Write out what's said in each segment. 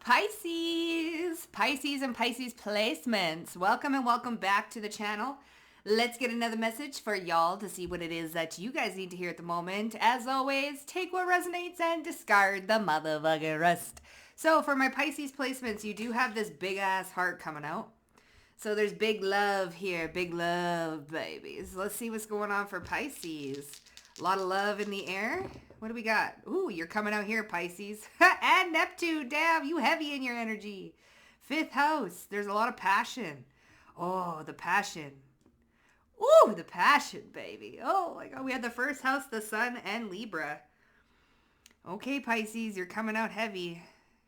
Pisces and Pisces placements. Welcome and welcome back to the channel. Let's get another message for y'all to see what it is that you guys need to hear at the moment. As always, take what resonates and discard the motherfucking rest. So for my Pisces placements, you do have this big ass heart coming out. So there's big love here. Big love, babies. Let's see what's going on for Pisces. A lot of love in the air. What do we got? Ooh, you're coming out here, Pisces. And Neptune, damn, you heavy in your energy. Fifth house, there's a lot of passion. Oh, the passion. Ooh, the passion, baby. Oh my God, we had the first house, the sun, and Libra. Okay, Pisces, you're coming out heavy.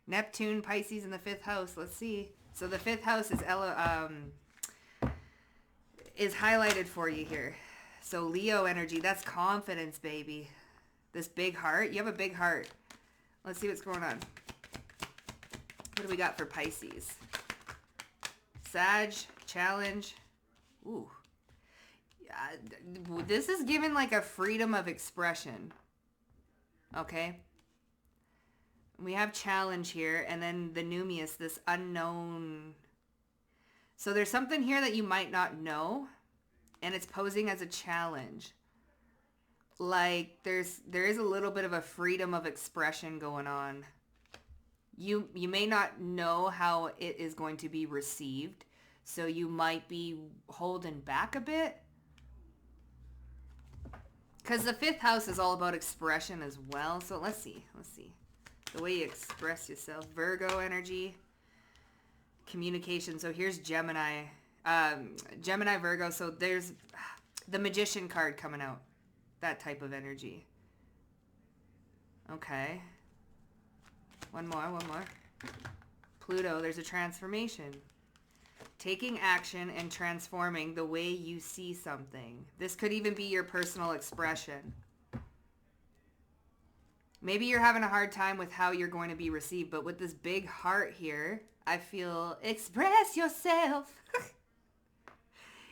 Neptune, Pisces in the fifth house. Let's see. So the fifth house is highlighted for you here. So Leo energy, that's confidence, baby. This big heart. You have a big heart. Let's see what's going on. What do we got for Pisces? Sag, challenge. Ooh. This is given like a freedom of expression. Okay. We have challenge here. And then the numerous, this unknown. So there's something here that you might not know. And it's posing as a challenge. Like there is a little bit of a freedom of expression going on. You may not know how it is going to be received, so you might be holding back a bit. Because the fifth house is all about expression as well. So let's see. The way you express yourself. Virgo energy. Communication. So here's Gemini. Gemini, Virgo. So there's the Magician card coming out. That type of energy. Okay. One more. Pluto, there's a transformation. Taking action and transforming the way you see something. This could even be your personal expression. Maybe you're having a hard time with how you're going to be received, but with this big heart here, I feel express yourself.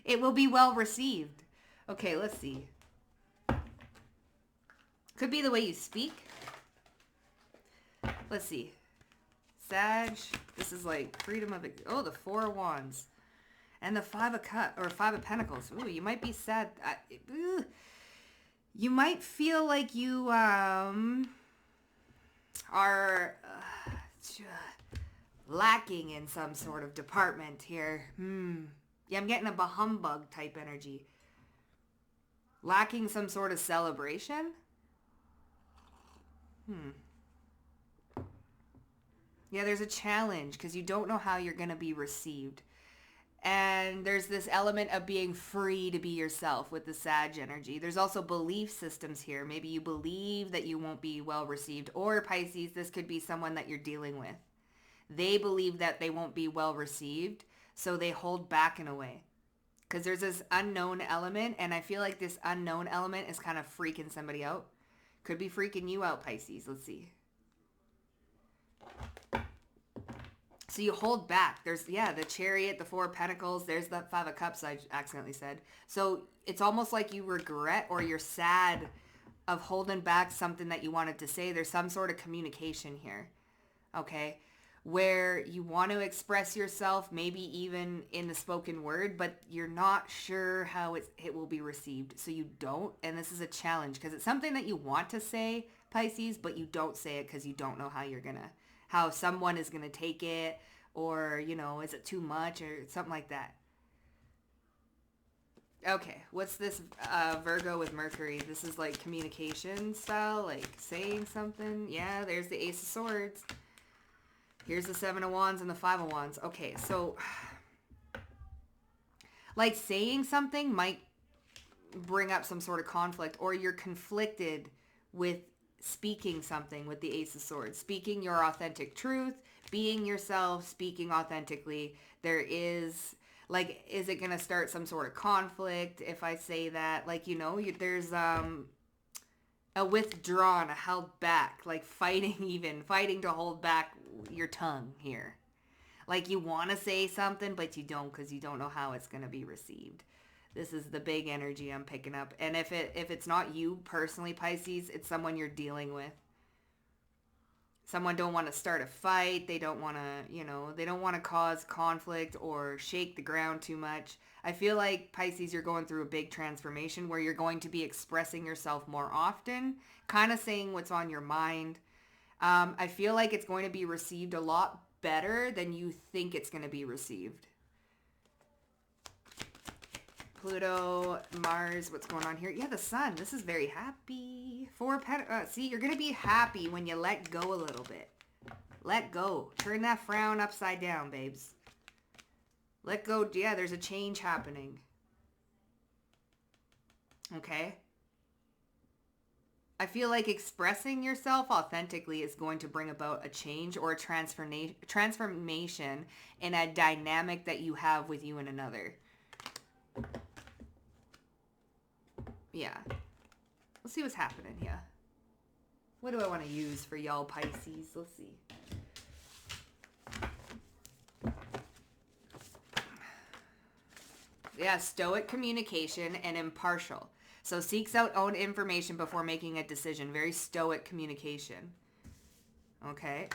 It will be well received. Okay, let's see. Could be the way you speak. Let's see. Sag. This is like freedom of... Oh, the Four of Wands. And the Five of Pentacles. Ooh, you might be sad. You might feel like you are lacking in some sort of department here. Yeah, I'm getting a bah-humbug type energy. Lacking some sort of celebration. Yeah, there's a challenge because you don't know how you're going to be received. And there's this element of being free to be yourself with the Sag energy. There's also belief systems here. Maybe you believe that you won't be well received. Or Pisces, this could be someone that you're dealing with. They believe that they won't be well received, so they hold back in a way. Because there's this unknown element, and I feel like this unknown element is kind of freaking somebody out. Could be freaking you out, Pisces. Let's see. So you hold back. There's, the Chariot, the Four of Pentacles. There's the Five of Cups I accidentally said. So it's almost like you regret or you're sad of holding back something that you wanted to say. There's some sort of communication here. Okay? Where you want to express yourself, maybe even in the spoken word, but you're not sure how it will be received. So you don't, and this is a challenge because it's something that you want to say, Pisces, but you don't say it because you don't know how someone is gonna take it, or, is it too much or something like that. Okay, what's this Virgo with Mercury? This is like communication style, like saying something. Yeah, there's the Ace of Swords. Here's the Seven of Wands and the Five of Wands. Okay, so like saying something might bring up some sort of conflict, or you're conflicted with speaking something with the Ace of Swords. Speaking your authentic truth, being yourself, speaking authentically. There is, like, is it going to start some sort of conflict if I say that? Like, there's a withdrawn, a held back, like fighting to hold back your tongue here. Like you want to say something, but you don't because you don't know how it's going to be received. This is the big energy I'm picking up. And if it's not you personally, Pisces, it's someone you're dealing with. Someone don't want to start a fight. They don't want to, they don't want to cause conflict or shake the ground too much. I feel like Pisces, you're going through a big transformation where you're going to be expressing yourself more often, kind of saying what's on your mind. I feel like it's going to be received a lot better than you think it's going to be received. Pluto, Mars, what's going on here? Yeah, the sun. This is very happy. See, you're going to be happy when you let go a little bit. Let go. Turn that frown upside down, babes. Let go. Yeah, there's a change happening. Okay? I feel like expressing yourself authentically is going to bring about a change or a transformation in a dynamic that you have with you and another. Yeah. Let's see what's happening here. What do I want to use for y'all Pisces? Let's see. Yeah, stoic communication and impartial. So seeks out own information before making a decision. Very stoic communication. Okay.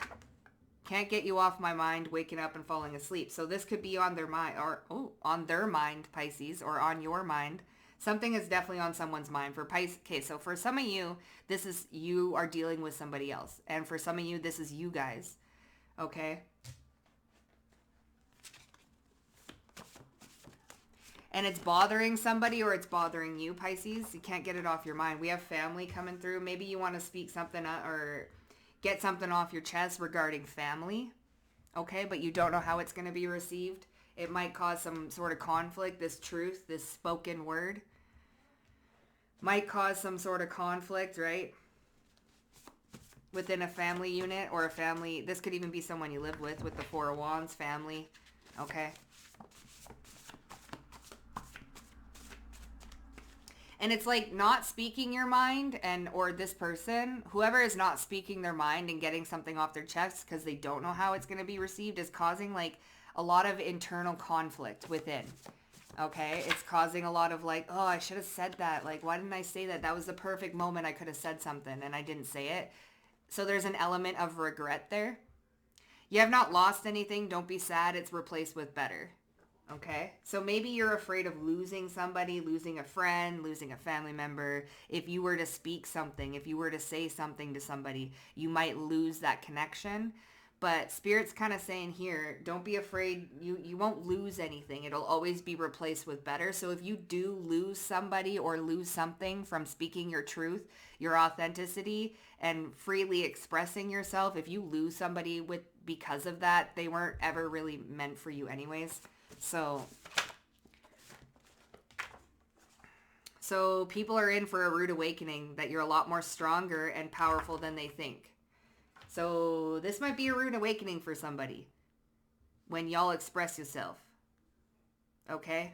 Can't get you off my mind, waking up and falling asleep. So this could be on their mind, or on their mind, Pisces, or on your mind. Something is definitely on someone's mind. For Pisces, okay, so for some of you, this is you are dealing with somebody else. And for some of you, this is you guys. Okay? And it's bothering somebody or it's bothering you, Pisces. You can't get it off your mind. We have family coming through. Maybe you want to speak something or get something off your chest regarding family. Okay, but you don't know how it's going to be received. It might cause some sort of conflict. This truth, this spoken word might cause some sort of conflict, right? Within a family unit or a family. This could even be someone you live with the Four of Wands family. Okay. And it's like not speaking your mind or this person, whoever is not speaking their mind and getting something off their chest because they don't know how it's going to be received is causing like a lot of internal conflict within. Okay, it's causing a lot of like, oh, I should have said that. Like, why didn't I say that? That was the perfect moment. I could have said something and I didn't say it. So there's an element of regret there. You have not lost anything. Don't be sad. It's replaced with better. Okay, so maybe you're afraid of losing somebody, losing a friend, losing a family member. If you were to speak something, if you were to say something to somebody, you might lose that connection. But Spirit's kind of saying here, don't be afraid. You won't lose anything. It'll always be replaced with better. So if you do lose somebody or lose something from speaking your truth, your authenticity, and freely expressing yourself, if you lose somebody because of that, they weren't ever really meant for you anyways. So people are in for a rude awakening that you're a lot more stronger and powerful than they think. So this might be a rude awakening for somebody when y'all express yourself. Okay?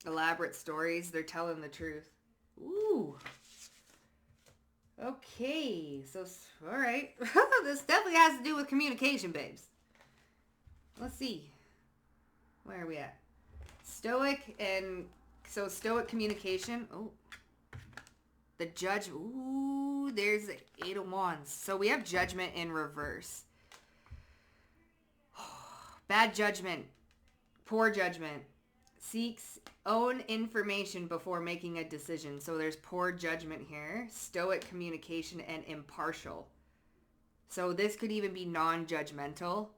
Elaborate stories. They're telling the truth. Ooh. Okay. So, all right. This definitely has to do with communication, babes. Let's see. Where are we at? Stoic communication. Oh. The judge. Ooh, there's the Eight of Wands. So we have judgment in reverse. Bad judgment. Poor judgment. Seeks own information before making a decision. So there's poor judgment here. Stoic communication and impartial. So this could even be non-judgmental.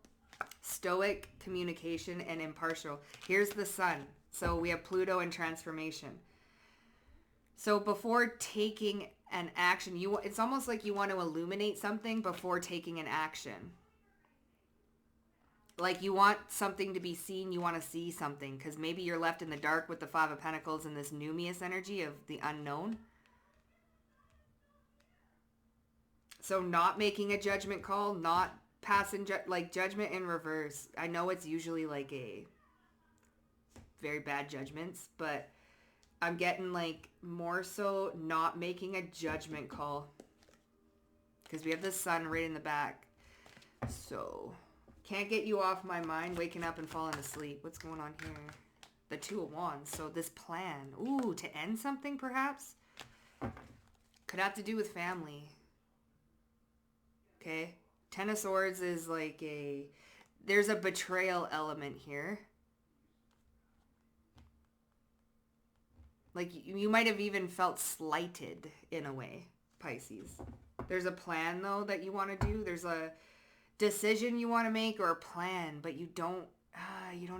Stoic communication and impartial. Here's the sun. So we have Pluto in transformation. So before taking an action, it's almost like you want to illuminate something before taking an action. Like you want something to be seen, you want to see something. Because maybe you're left in the dark with the Five of Pentacles and this numinous energy of the unknown. So not making a judgment call, not passing, judgment in reverse. I know it's usually like a very bad judgments, but I'm getting like more so not making a judgment call. Because we have the sun right in the back. So... can't get you off my mind, waking up and falling asleep. What's going on here? The Two of Wands. So this plan, ooh, to end something perhaps, could have to do with family. Okay. Ten of Swords is like there's a betrayal element here. Like you might have even felt slighted in a way, Pisces. There's a plan though that you want to do. There's a decision you want to make or a plan, but you don't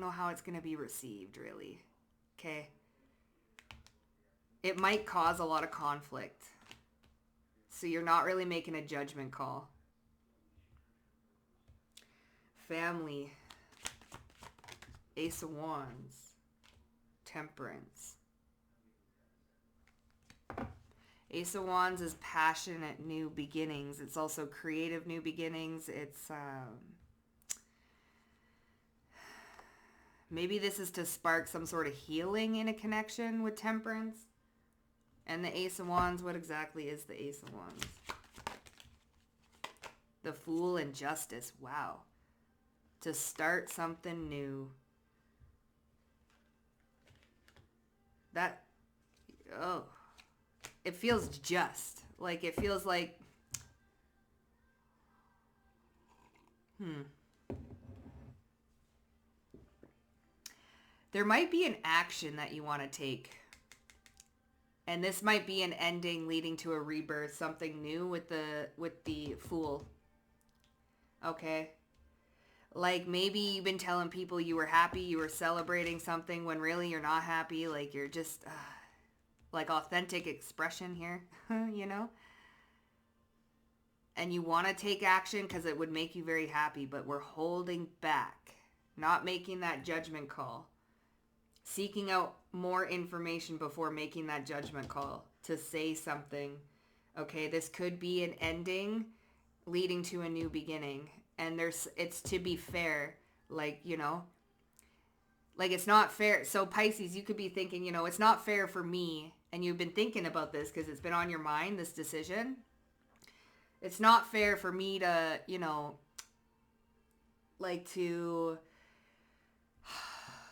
know how it's going to be received really. Okay. It might cause a lot of conflict. So you're not really making a judgment call. Family. Ace of Wands. Temperance. Ace of Wands is passionate new beginnings. It's also creative new beginnings. It's maybe this is to spark some sort of healing in a connection with Temperance. And the Ace of Wands, what exactly is the Ace of Wands? The Fool and Justice. Wow. To start something new. It feels just. Like, it feels like, there might be an action that you want to take. And this might be an ending leading to a rebirth, something new with the Fool. Okay. Like maybe you've been telling people you were happy, you were celebrating something when really you're not happy. Like you're just like authentic expression here, you know? And you want to take action because it would make you very happy, but we're holding back, not making that judgment call. Seeking out more information before making that judgment call to say something. Okay, this could be an ending leading to a new beginning. And it's to be fair, like, you know, like it's not fair. So Pisces, you could be thinking, you know, it's not fair for me. And you've been thinking about this because it's been on your mind, this decision. It's not fair for me to, you know, like to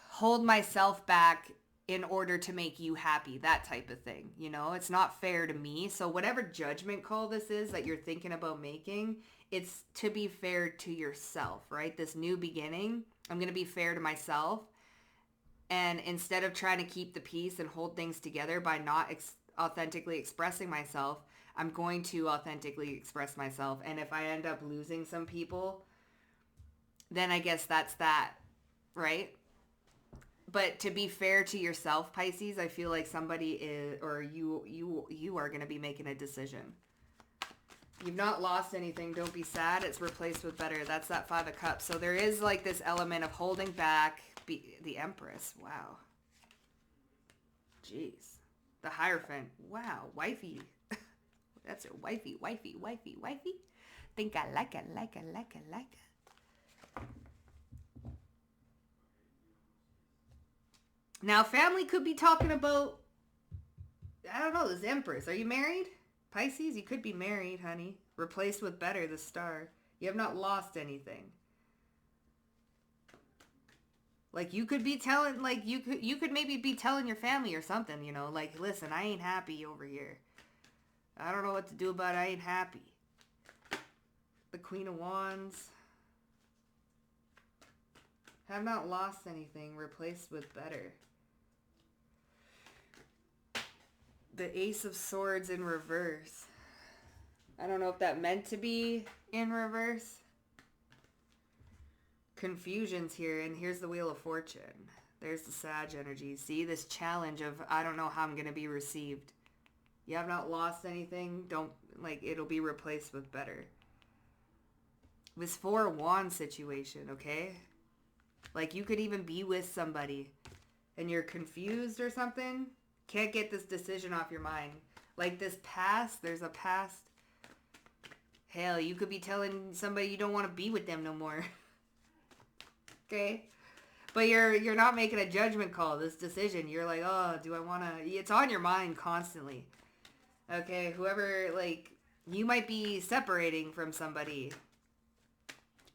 hold myself back in order to make you happy, that type of thing. You know, it's not fair to me. So whatever judgment call this is that you're thinking about making, it's to be fair to yourself, right? This new beginning, I'm going to be fair to myself. And instead of trying to keep the peace and hold things together by not authentically expressing myself, I'm going to authentically express myself. And if I end up losing some people, then I guess that's that, right? But to be fair to yourself, Pisces, I feel like somebody is, or you are going to be making a decision. You've not lost anything. Don't be sad. It's replaced with better. That's that Five of Cups. So there is like this element of holding back. The Empress. Wow. Jeez. The Hierophant. Wow. Wifey. That's it. Wifey. Think I like it. Now, family could be talking about, I don't know, this Empress. Are you married? Pisces, you could be married, honey. Replaced with better, the Star. You have not lost anything. Like, you could be telling, like, you could maybe be telling your family or something, you know, like, listen, I ain't happy over here. I don't know what to do about it. I ain't happy. The Queen of Wands. Have not lost anything. Replaced with better. The Ace of Swords in reverse. I don't know if that meant to be in reverse. Confusions here, and here's the Wheel of Fortune. There's the Sag energy. See this challenge of I don't know how I'm going to be received. You have not lost anything. Don't, like, it'll be replaced with better. This Four of Wands situation, okay? Like, you could even be with somebody and you're confused or something. Can't get this decision off your mind. Like this past, there's a past. Hell, you could be telling somebody you don't want to be with them no more. Okay? But you're not making a judgment call, this decision. You're like, oh, do I want to... It's on your mind constantly. Okay? Whoever, like, you might be separating from somebody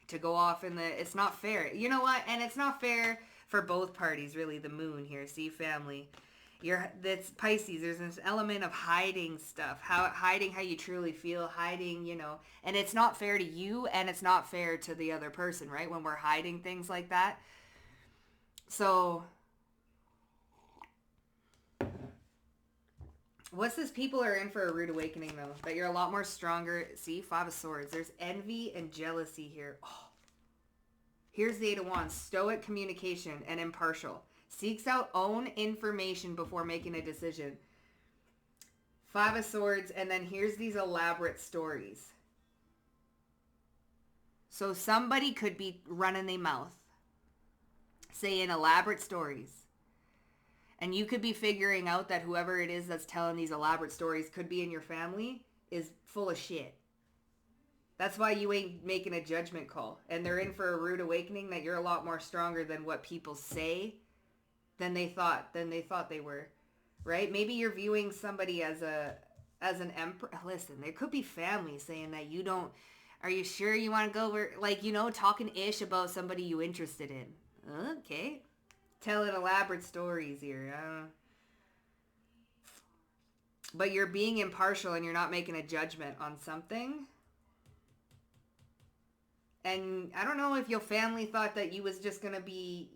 to go off in the... It's not fair. You know what? And it's not fair for both parties, really, the moon here. See, family. That's Pisces. There's this element of hiding stuff, hiding how you truly feel, hiding, and it's not fair to you and it's not fair to the other person, right? When we're hiding things like that. So what's this? People are in for a rude awakening, though. That you're a lot more stronger. See, Five of Swords. There's envy and jealousy here. Oh. Here's the Eight of Wands. Stoic communication and impartial. Seeks out own information before making a decision. Five of Swords, and then here's these elaborate stories. So somebody could be running their mouth, saying elaborate stories. And you could be figuring out that whoever it is that's telling these elaborate stories, could be in your family, is full of shit. That's why you ain't making a judgment call. And they're in for a rude awakening that you're a lot more stronger than what people say than they thought they were. Right? Maybe you're viewing somebody as an emperor. Listen, there could be family saying that you don't, are you sure you want to go over, like, talking ish about somebody you interested in. Okay. Telling elaborate stories here. But you're being impartial and you're not making a judgment on something. And I don't know if your family thought that you was just going to be,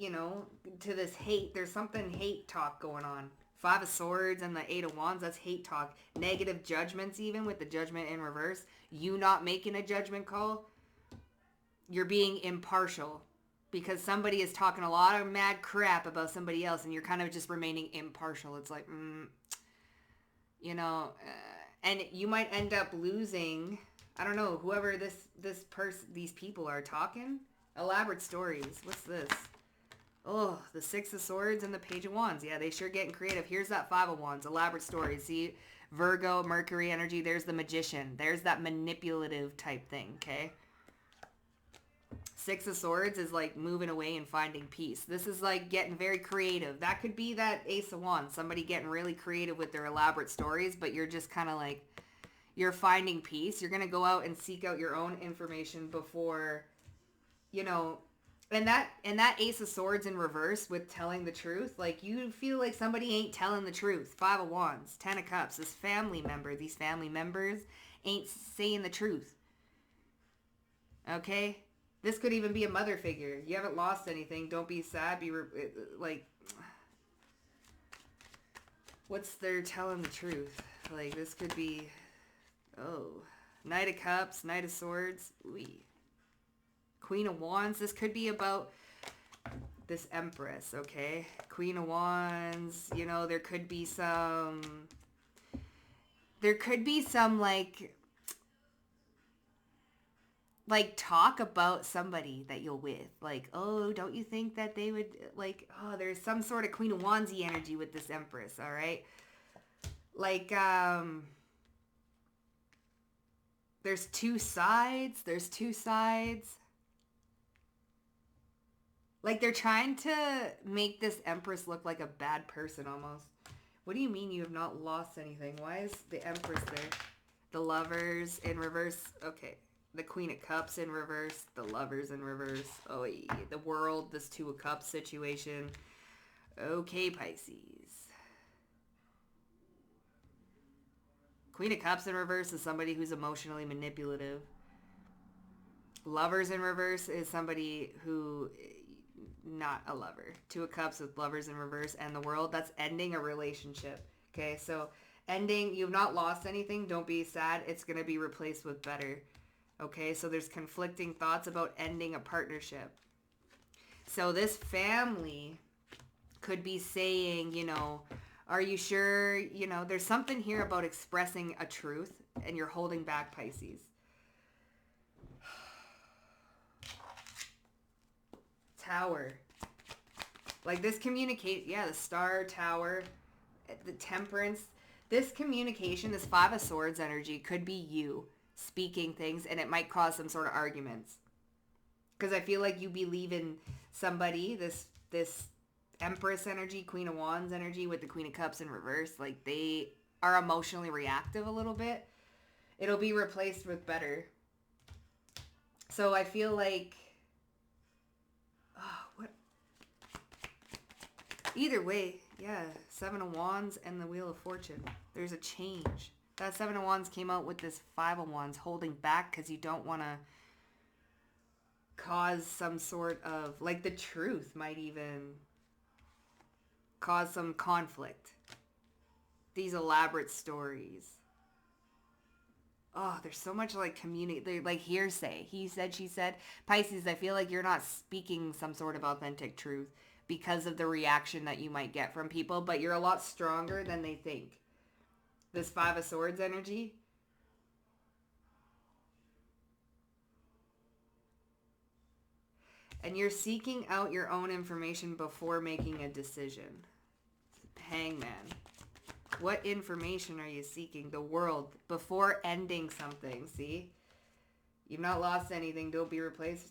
to this hate. There's something hate talk going on. Five of Swords and the Eight of Wands, that's hate talk. Negative judgments, even with the Judgment in reverse. You not making a judgment call. You're being impartial. Because somebody is talking a lot of mad crap about somebody else and you're kind of just remaining impartial. It's like, and you might end up losing, I don't know, whoever these people are talking. Elaborate stories. What's this? Oh, the Six of Swords and the Page of Wands. Yeah, they sure getting creative. Here's that Five of Wands. Elaborate stories. See, Virgo, Mercury energy. There's the Magician. There's that manipulative type thing, okay? Six of Swords is like moving away and finding peace. This is like getting very creative. That could be that Ace of Wands. Somebody getting really creative with their elaborate stories, but you're just kind of like, you're finding peace. You're going to go out and seek out your own information before, and that Ace of Swords in reverse with telling the truth. Like, you feel like somebody ain't telling the truth. Five of Wands, Ten of Cups. These family members ain't saying the truth. Okay? This could even be a mother figure. You haven't lost anything. Don't be sad. What's they're telling the truth? Like, this could be, Knight of Cups, Knight of Swords. Ooh. Queen of Wands. This could be about this Empress, okay? Queen of Wands. There could be some like talk about somebody that you're with. Like, oh, don't you think that they would, like, oh, there's some sort of Queen of Wandsy energy with this Empress, all right? Like, there's two sides. Like, they're trying to make this Empress look like a bad person almost. What do you mean you have not lost anything? Why is the Empress there? The Lovers in reverse. Okay. The Queen of Cups in reverse. The Lovers in reverse. Oh, yeah. The World. This Two of Cups situation. Okay, Pisces. Queen of Cups in reverse is somebody who's emotionally manipulative. Lovers in reverse is somebody who, not a lover. Two of Cups with Lovers in reverse and the World. That's ending a relationship. Okay, so ending, you've not lost anything. Don't be sad. It's going to be replaced with better. Okay, so there's conflicting thoughts about ending a partnership. So this family could be saying, are you sure, there's something here about expressing a truth and you're holding back, Pisces. Tower. Like this the Star, Tower, the Temperance. This communication, this Five of Swords energy could be you speaking things, and it might cause some sort of arguments. Because I feel like you be leaving somebody, this Empress energy, Queen of Wands energy with the Queen of Cups in reverse, like they are emotionally reactive a little bit. It'll be replaced with better. So I feel like, Either way, yeah, Seven of Wands and the Wheel of Fortune. There's a change. That Seven of Wands came out with this Five of Wands, holding back because you don't want to cause some sort of, like, the truth might even cause some conflict. These elaborate stories. Oh, there's so much like they're like hearsay. He said, she said. Pisces, I feel like you're not speaking some sort of authentic truth because of the reaction that you might get from people, but you're a lot stronger than they think. This Five of Swords energy. And you're seeking out your own information before making a decision. Hangman. What information are you seeking? The world. Before ending something. See? You've not lost anything. Don't be replaced.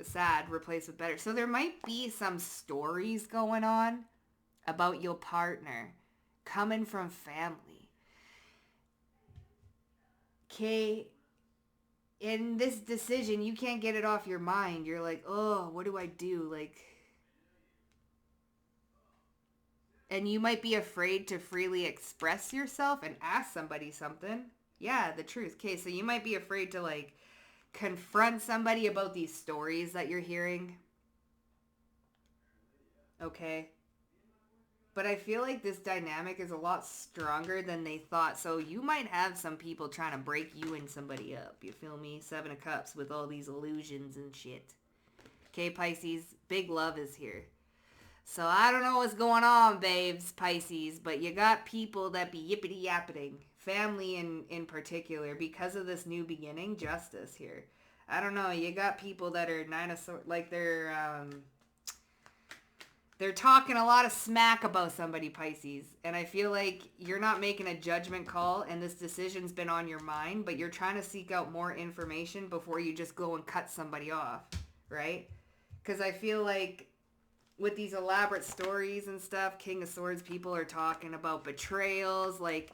Sad. Replaced with better. So there might be some stories going on about your partner. Coming from family. Okay. In this decision, you can't get it off your mind. You're like, oh, what do I do? Like... And you might be afraid to freely express yourself and ask somebody something. Yeah, the truth. Okay, so you might be afraid to, like, confront somebody about these stories that you're hearing. Okay. But I feel like this dynamic is a lot stronger than they thought. So you might have some people trying to break you and somebody up. You feel me? Seven of Cups with all these illusions and shit. Okay, Pisces, big love is here. So I don't know what's going on, babes, Pisces, but you got people that be yippity-yappiting. Family in particular, because of this new beginning, justice here. I don't know, you got people that are Nine of Swords, like they're talking a lot of smack about somebody, Pisces. And I feel like you're not making a judgment call and this decision's been on your mind, but you're trying to seek out more information before you just go and cut somebody off, right? Because I feel like with these elaborate stories and stuff, King of Swords, people are talking about betrayals, like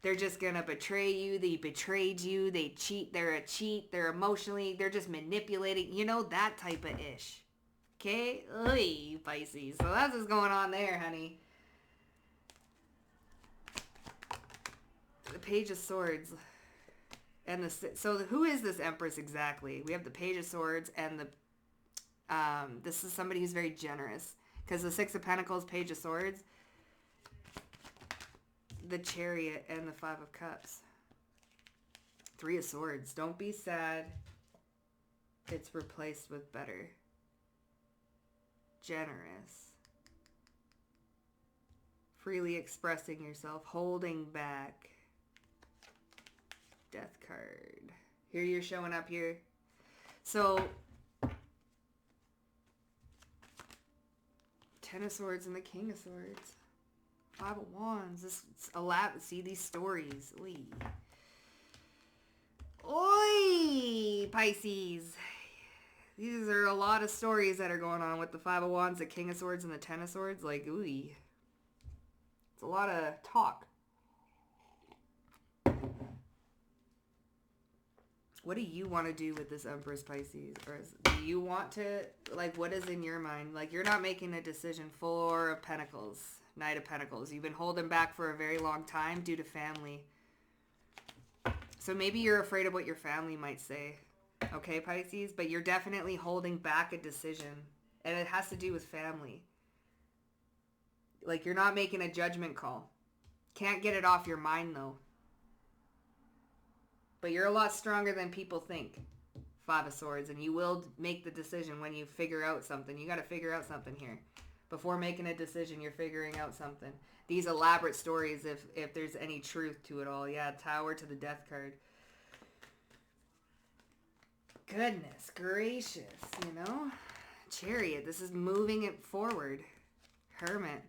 they're just gonna betray you, they betrayed you, they cheat, they're a cheat, they're emotionally, they're just manipulating, you know, that type of ish. Okay? Oy, Pisces. So that's what's going on there, honey. The Page of Swords. And so who is this Empress exactly? We have the Page of Swords and the this is somebody who's very generous. Because the Six of Pentacles, Page of Swords, the Chariot, and the Five of Cups. Three of Swords. Don't be sad. It's replaced with better. Generous. Freely expressing yourself. Holding back. Death card. Here you're showing up here. So... Ten of Swords and the King of Swords. Five of Wands. This see these stories. Oy. Oi, Pisces. These are a lot of stories that are going on with the Five of Wands, the King of Swords, and the Ten of Swords. Like, ooh. It's a lot of talk. What do you want to do with this Empress, Pisces? Or do you want to, like, what is in your mind? Like, you're not making a decision. Four of Pentacles, Knight of Pentacles. You've been holding back for a very long time due to family. So maybe you're afraid of what your family might say. Okay, Pisces? But you're definitely holding back a decision. And it has to do with family. Like, you're not making a judgment call. Can't get it off your mind, though. But you're a lot stronger than people think. Five of Swords. And you will make the decision when you figure out something. You got to figure out something here. Before making a decision, you're figuring out something. These elaborate stories, if there's any truth to it all. Yeah, Tower to the Death card. Goodness gracious, you know? Chariot. This is moving it forward. Hermit.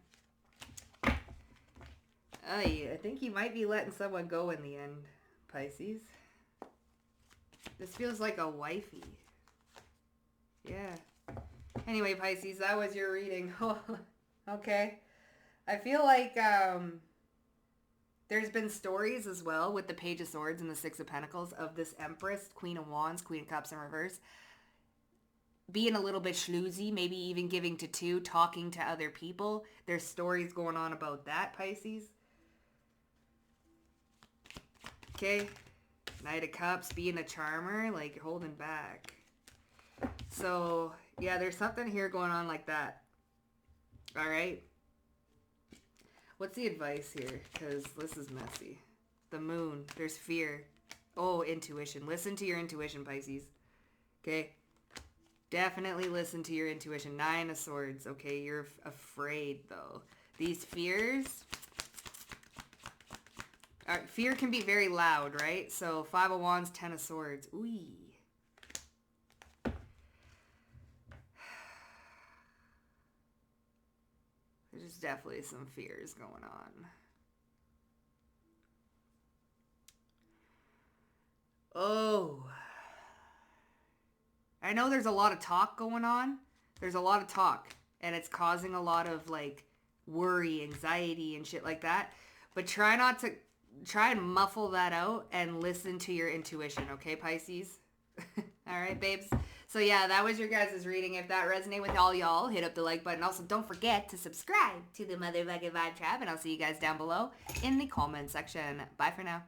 I think you might be letting someone go in the end, Pisces. This feels like a wifey. Yeah. Anyway, Pisces, that was your reading. Okay. I feel like there's been stories as well with the Page of Swords and the Six of Pentacles of this Empress, Queen of Wands, Queen of Cups in reverse, being a little bit schloozy, maybe even giving to two, talking to other people. There's stories going on about that, Pisces. Okay. Knight of Cups, being a charmer, like you're holding back. So, yeah, there's something here going on like that. All right. What's the advice here? Because this is messy. The moon. There's fear. Oh, intuition. Listen to your intuition, Pisces. Okay. Definitely listen to your intuition. 9 of Swords. Okay, you're afraid, though. These fears... fear can be very loud, right? So 5 of Wands, 10 of Swords. Ooh. There's definitely some fears going on. Oh. I know there's a lot of talk going on. There's a lot of talk. And it's causing a lot of, like, worry, anxiety, and shit like that. But try and muffle that out and listen to your intuition, okay, Pisces? All right, babes? So, yeah, that was your guys' reading. If that resonated with all y'all, hit up the like button. Also, don't forget to subscribe to the Motherfucking Vibe Tribe, and I'll see you guys down below in the comment section. Bye for now.